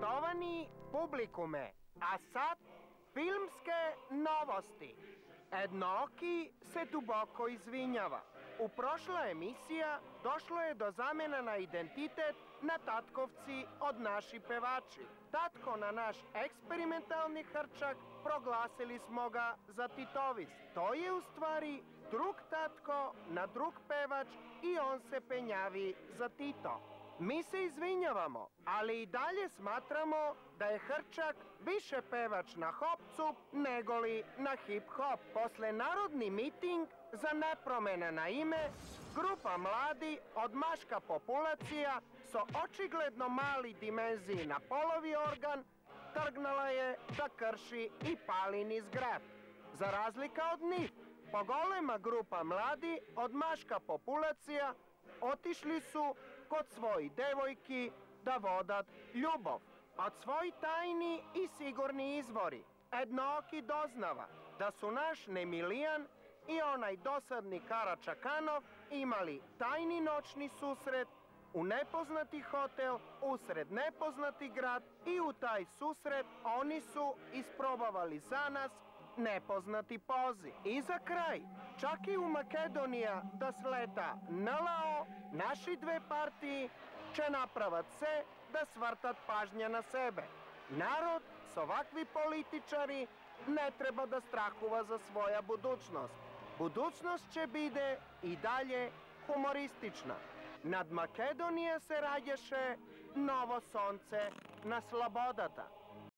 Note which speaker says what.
Speaker 1: Poštovani publikume, a sad filmske novosti. Ednoki se duboko izvinjava. U prošla emisija došlo je do zamjena na identitet na Tatkovci od naši pevači. Tatko na naš eksperimentalni hrčak proglasili smo ga za Titovist. To je u stvari drug tatko na drug pevač i on se penjavi za Tito. Mi se izvinjavamo, ali i dalje smatramo da je hrčak više pevač na hopcu negoli na hip-hop. Posle narodni miting za nepromenena ime, grupa mladi od maška populacija so očigledno mali dimenziji na polovi organ trgnala je da krši i pali niz grad. Za razlika od njih, pogolema grupa mladi od maška populacija otišli su kod svojih devojki da vodat ljubov. Od svojih tajni i sigurni izvori Ednoki doznava da su naš Nemilijan i onaj dosadni Karačakanov imali tajni noćni susret u nepoznati hotel usred nepoznati grad i u taj susret oni su isprobavali za nas nepoznati poziv. I za kraj, čak i u Makedonija da sleta NLO, naši dve partiji će napravat se da svrtat pažnja na sebe. Narod s ovakvi političari ne treba da strahuva za svoja budućnost. Budućnost će bide i dalje humoristična. Nad Makedonija se rađeše novo sonce na slobodata.